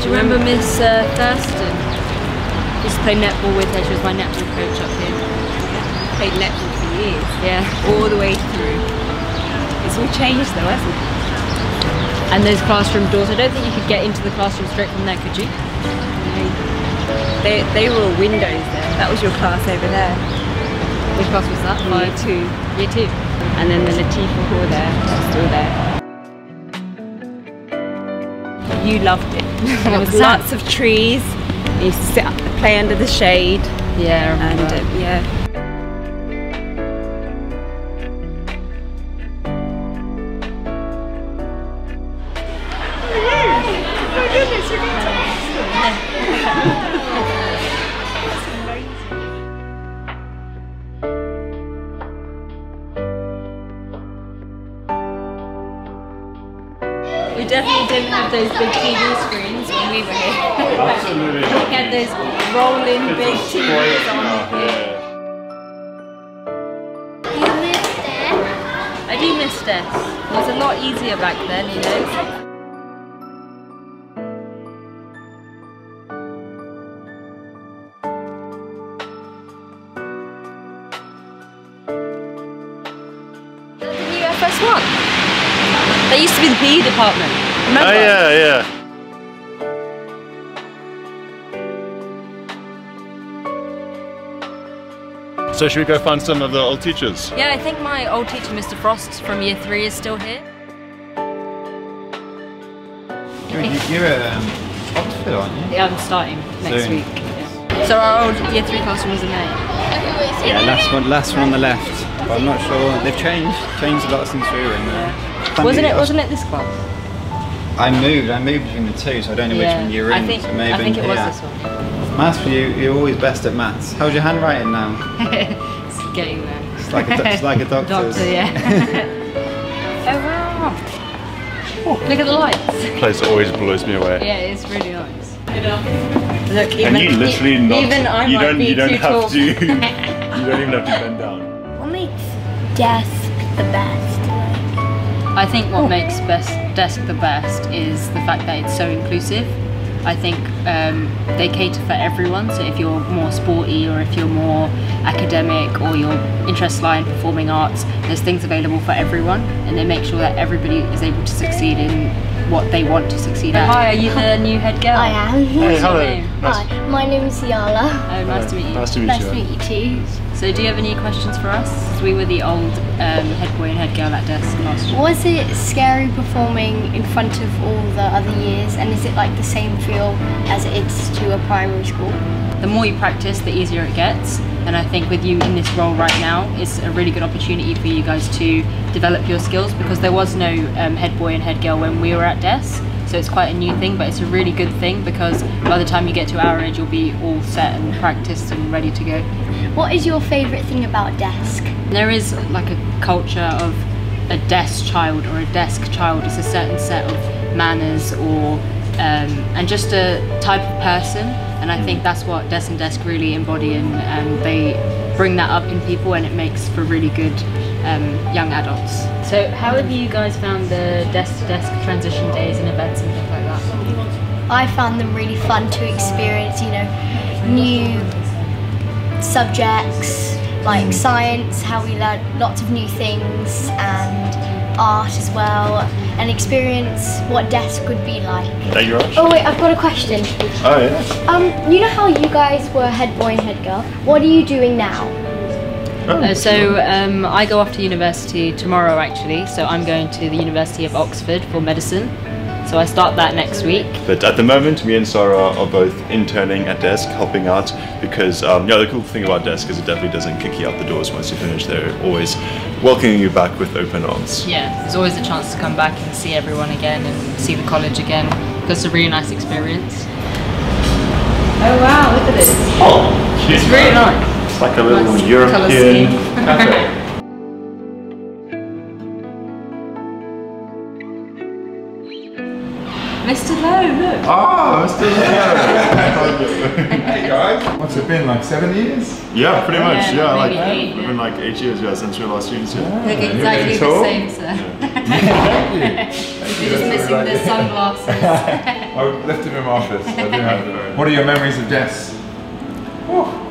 Do you remember Miss Thurston? Used to play netball with her. She was my netball coach up here. Played netball for years. Yeah. All the way through. It's all changed though, hasn't it? And those classroom doors, I don't think you could get into the classroom straight from there, could you? They were all windows there. That was your class over there. Which class was that? Year 2. Year 2. And then the Latifa Hall there, that's still there. You loved it. There was lots of trees. You used to sit up, play under the shade. Yeah, I remember and yeah. We definitely didn't have those big TV screens when we were here. Absolutely. We had those rolling big TVs on here. You miss DESS? I do miss DESS. It was a lot easier back then, you know. The new FS1. That used to be the PE department. Remember? Oh yeah, yeah. So should we go find some of the old teachers? Yeah, I think my old teacher, Mr Frost from year 3 is still here. You're at Oxford, aren't you? Yeah, I'm starting next Soon. week. Yeah. So our old year 3 classroom was in there. Yeah, last one on the left. But I'm not sure. They've changed a lot since we were in there. Wasn't it this class? I moved between the two, so I don't know which one you're in. I so maybe, think it was this one. Maths for you, you're always best at maths. How's your handwriting now? It's getting there. It's like a doctor's. Doctor, yeah. Oh wow! Look at the lights. This place always blows me away. Yeah, it's really nice. Look, And you literally not. Even I you might don't. be You don't too have tall. to. You don't even have to bend down. What makes DESC the best? I think what makes DESC the best is the fact that it's so inclusive. I think they cater for everyone, so if you're more sporty or if you're more academic or your interests lie in performing arts, there's things available for everyone, and they make sure that everybody is able to succeed in what they want to succeed at. Hi, are you the new head girl? I am. Hey, hello. name? Nice. Hi, my name is Yala. Oh, nice to meet you. Nice to meet Nice you. to meet you too. So do you have any questions for us? We were the old head boy and head girl at DESC last year. Was it scary performing in front of all the other years, and is it like the same feel as it is to a primary school? The more you practice, the easier it gets, and I think with you in this role right now, it's a really good opportunity for you guys to develop your skills, because there was no head boy and head girl when we were at DESC, so it's quite a new thing, but it's a really good thing because by the time you get to our age, you'll be all set and practiced and ready to go. What is your favourite thing about DESC? There is like a culture of a DESC child or a DESC child. It's a certain set of manners or and just a type of person, and I think that's what DESS and DESC really embody, and they bring that up in people, and it makes for really good young adults. So how have you guys found the DESS to DESC transition days and events and things like that? I found them really fun to experience, you know, new subjects like science, how we learn lots of new things, and art as well, and experience what DESC could be like. Thank you, Raj. Oh wait, I've got a question. Oh yeah. You know how you guys were head boy and head girl? What are you doing now? So I go off to university tomorrow actually, so I'm going to the University of Oxford for medicine. So I start that next week. But at the moment, me and Saarah are both interning at DESC, helping out, because the cool thing about DESC is it definitely doesn't kick you out the doors once you finish. They're always welcoming you back with open arms. Yeah, there's always a chance to come back and see everyone again and see the college again, because it's a really nice experience. Oh wow, look at this. Oh, It's really nice. It's like a little Nice European colour scheme. cafe. Mr. Lohe, look. Ah, Mr. Lohe. Hey guys, what's it been, like 7 years? Yeah, pretty much. Yeah, like maybe 8, it's been like 8 years, yeah, since we were last students. Yeah. Look exactly the same, sir. You're just missing the sunglasses. I left him in my office. I do have. What are your memories of DESS?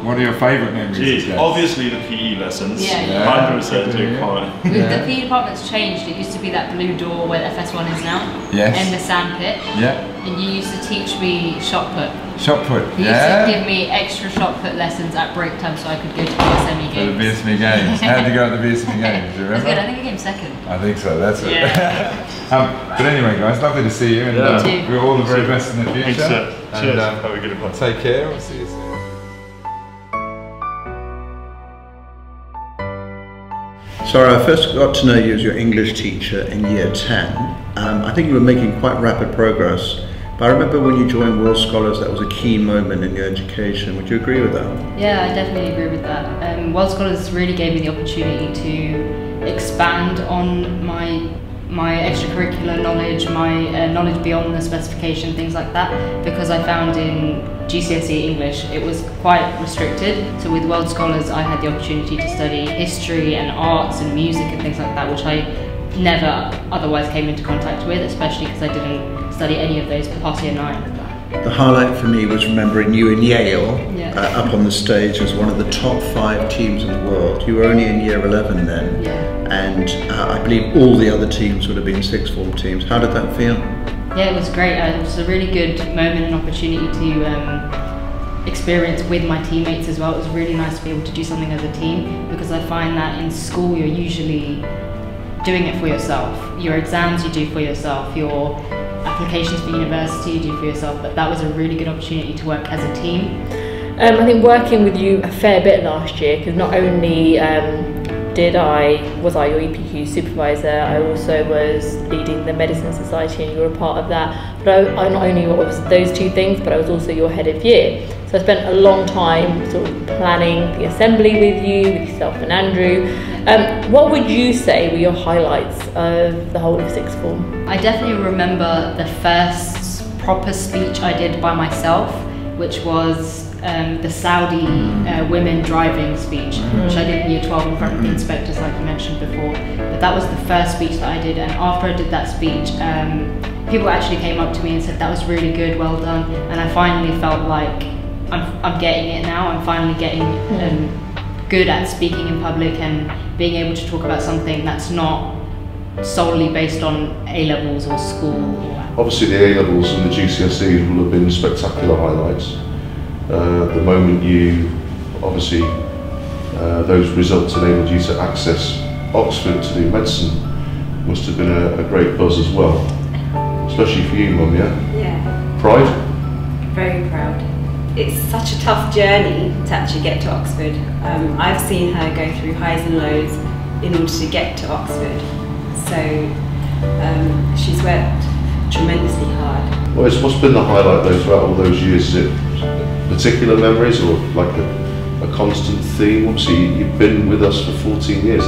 What are your favourite memories of DESS? Obviously the PE lessons. Yeah. 100% do The PE department's changed. It used to be that blue door where FS1 is now. Yes. And the sandpit. Yeah. And you used to teach me shot put. Shot put, You used to give me extra shot put lessons at break time so I could go to the BSME For games. the BSME games. How did you go at the BSME games? Do you That was remember? good. I think I came second. I think so, that's it. Yeah. But anyway guys, lovely to see you, and You too. we're all the very best in the future. Thanks, sir. Cheers. And, Have a good one. take care, we'll see you soon. Saarah, I first got to know you as your English teacher in year 10. I think you were making quite rapid progress, but I remember when you joined World Scholars, that was a key moment in your education. Would you agree with that? Yeah, I definitely agree with that. World Scholars really gave me the opportunity to expand on my extracurricular knowledge, my knowledge beyond the specification, things like that, because I found in GCSE English it was quite restricted. So with World Scholars I had the opportunity to study history and arts and music and things like that, which I never otherwise came into contact with, especially because I didn't study any of those past year 9. The highlight for me was remembering you in Yale, Yeah. up on the stage as one of the top 5 teams in the world. You were only in year 11 then, and I believe all the other teams would have been sixth form teams. How did that feel? Yeah, it was great. It was a really good moment and opportunity to experience with my teammates as well. It was really nice to be able to do something as a team, because I find that in school you're usually doing it for yourself. Your exams you do for yourself, your applications for university you do for yourself, but that was a really good opportunity to work as a team. I think working with you a fair bit last year, because not only was I your EPQ supervisor, I also was leading the Medicine Society and you were a part of that, but I not only was those 2 things, but I was also your head of year. So I spent a long time sort of planning the assembly with you, with yourself and Andrew. What would you say were your highlights of the whole of sixth form? I definitely remember the first proper speech I did by myself, which was the Saudi women driving speech, which I did in year 12 in front of the inspectors, like you mentioned before. But that was the first speech that I did, and after I did that speech, people actually came up to me and said that was really good, well done, and I finally felt like I'm getting it now. I'm finally getting good at speaking in public and being able to talk about something that's not solely based on A-levels or school. Obviously the A-levels and the GCSEs will have been spectacular highlights. The moment you, obviously, those results enabled you to access Oxford to do medicine must have been a great buzz as well. Especially for you, Mum, yeah? Yeah. Pride? Very proud. It's such a tough journey to actually get to Oxford. I've seen her go through highs and lows in order to get to Oxford. So she's worked tremendously hard. What's been the highlight though throughout all those years? Is it particular memories or like a constant theme? Obviously you've been with us for 14 years,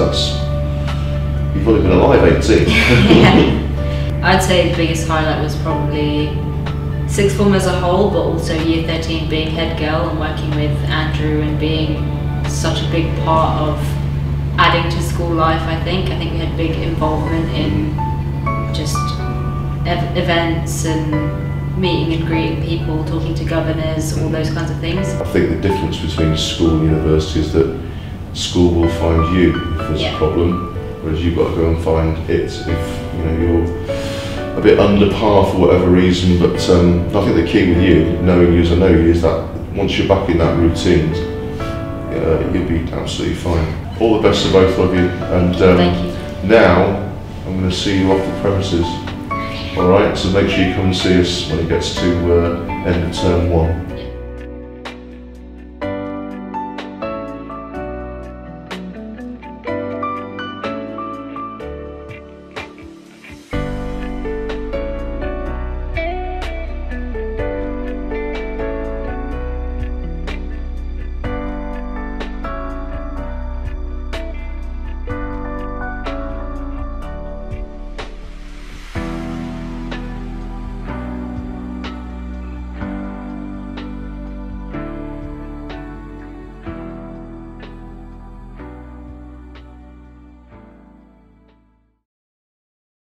you've only been alive 18. Yeah. I'd say the biggest highlight was probably sixth form as a whole, but also year 13 being head girl and working with Andrew and being such a big part of adding to school life. I think we had big involvement in just events and meeting and greeting people, talking to governors, all those kinds of things. I think the difference between school and university is that school will find you if there's a problem, whereas you've got to go and find it if you're a bit under par for whatever reason. But I think the key with you, knowing you as I know you, is that once you're back in that routine, you'll be absolutely fine. All the best to both of you, and Thank you. Now I'm going to see you off the premises. Alright, so make sure you come and see us when it gets to end of term 1.